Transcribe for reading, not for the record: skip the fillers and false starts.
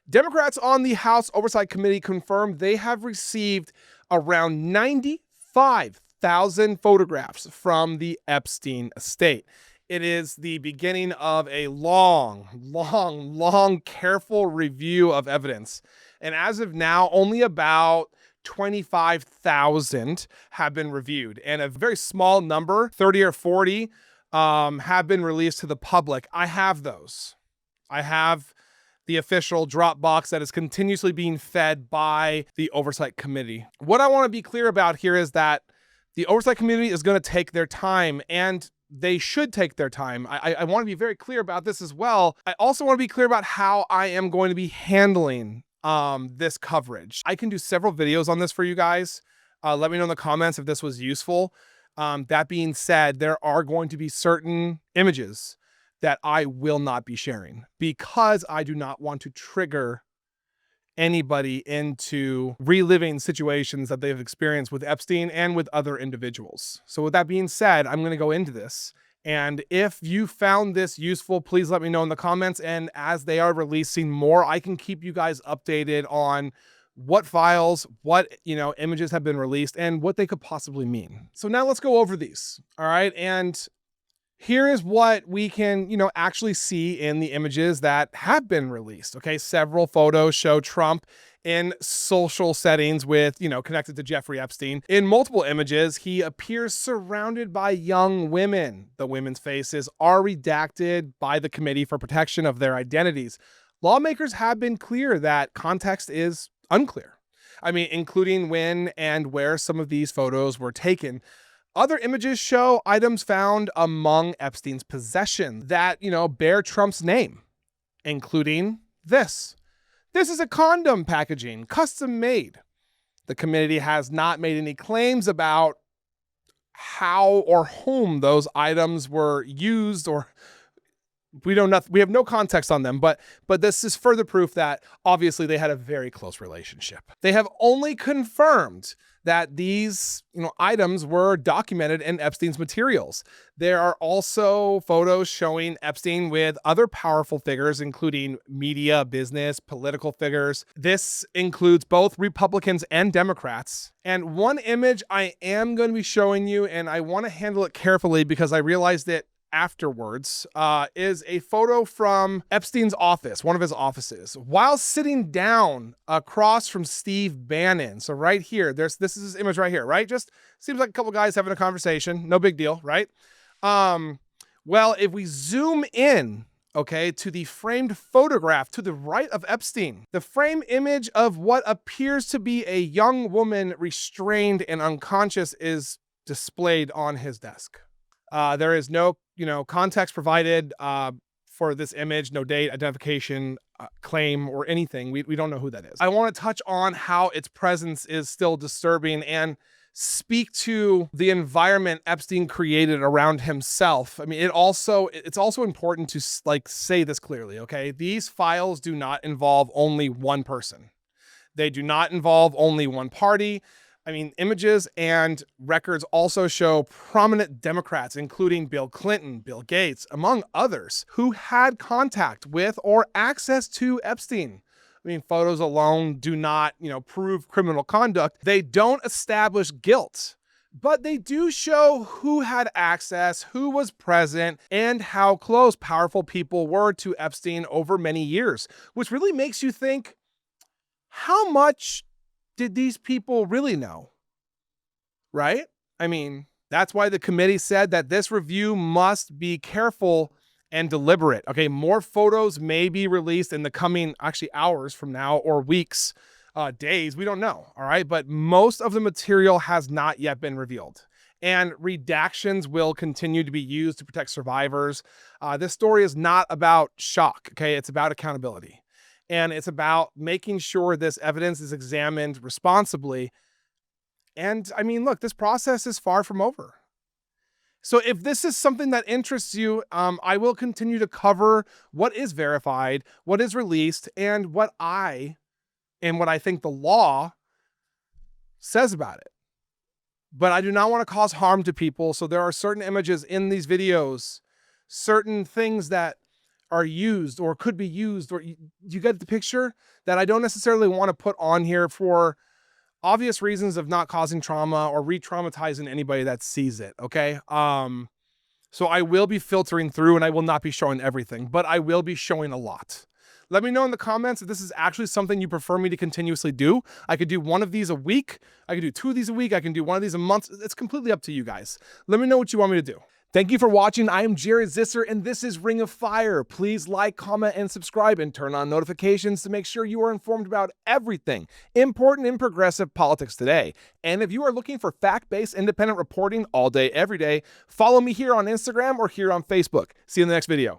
Democrats on the House Oversight Committee confirmed they have received around 95,000 photographs from the Epstein estate. It is the beginning of a long, careful review of evidence. And as of now, only about 25,000 have been reviewed, and a very small number, 30 or 40, have been released to the public. I have those. I have the official Dropbox that is continuously being fed by the Oversight Committee. What I want to be clear about here is that the Oversight Committee is going to take their time, and they should take their time. I want to be very clear about this as well. I also want to be clear about how I am going to be handling this coverage. I can do several videos on this for you guys. Let me know in the comments if this was useful. That being said, there are going to be certain images that I will not be sharing because I do not want to trigger anybody into reliving situations that they've experienced with Epstein and with other individuals. So with that being said, I'm going to go into this. And if you found this useful, please let me know in the comments. And as they are releasing more, I can keep you guys updated on what files, what, images have been released and what they could possibly mean. So now let's go over these. All right. And here is what we can, actually see in the images that have been released. Okay. Several photos show Trump in social settings with, connected to Jeffrey Epstein. In multiple images, he appears surrounded by young women. The women's faces are redacted by the Committee for Protection of Their Identities. Lawmakers have been clear that context is unclear. Including when and where some of these photos were taken. Other images show items found among Epstein's possessions that, bear Trump's name, including this. This is a condom packaging, custom made. The committee has not made any claims about how or whom those items were used, or we have no context on them, but this is further proof that obviously they had a very close relationship. They have only confirmed that these, items were documented in Epstein's materials. There are also photos showing Epstein with other powerful figures, including media, business, political figures. This includes both Republicans and Democrats. And one image I am going to be showing you, and I want to handle it carefully because I realized it afterwards, is a photo from Epstein's office, one of his offices, while sitting down across from Steve Bannon. So right here, this is his image right here, right? Just seems like a couple guys having a conversation. No big deal, right? Well, if we zoom in, okay, to the framed photograph to the right of Epstein, the frame image of what appears to be a young woman restrained and unconscious is displayed on his desk. There is no, context provided for this image, no date, identification, claim, or anything. We don't know who that is. I want to touch on how its presence is still disturbing and speak to the environment Epstein created around himself. It's also important to say this clearly, okay? These files do not involve only one person. They do not involve only one party. Images and records also show prominent Democrats, including Bill Clinton, Bill Gates, among others, who had contact with or access to Epstein. Photos alone do not, prove criminal conduct. They don't establish guilt, but they do show who had access, who was present, and how close powerful people were to Epstein over many years, which really makes you think, how much did these people really know? Right? That's why the committee said that this review must be careful and deliberate. Okay, more photos may be released in the coming hours from now, or weeks, days. We don't know. All right. But most of the material has not yet been revealed. And redactions will continue to be used to protect survivors. This story is not about shock. Okay, it's about accountability. And it's about making sure this evidence is examined responsibly. And look, this process is far from over. So if this is something that interests you, I will continue to cover what is verified, what is released, and what I think the law says about it. But I do not want to cause harm to people. So there are certain images in these videos, certain things that are used or could be used, or you get the picture, that I don't necessarily want to put on here for obvious reasons of not causing trauma or re-traumatizing anybody that sees it, okay? So I will be filtering through and I will not be showing everything, but I will be showing a lot. Let me know in the comments if this is actually something you prefer me to continuously do. I could do one of these a week. I could do 2 of these a week. I can do 1 of these a month. It's completely up to you guys. Let me know what you want me to do. Thank you for watching. I am Jared Zisser, and this is Ring of Fire. Please like, comment, and subscribe, and turn on notifications to make sure you are informed about everything important in progressive politics today. And if you are looking for fact-based, independent reporting all day, every day, follow me here on Instagram or here on Facebook. See you in the next video.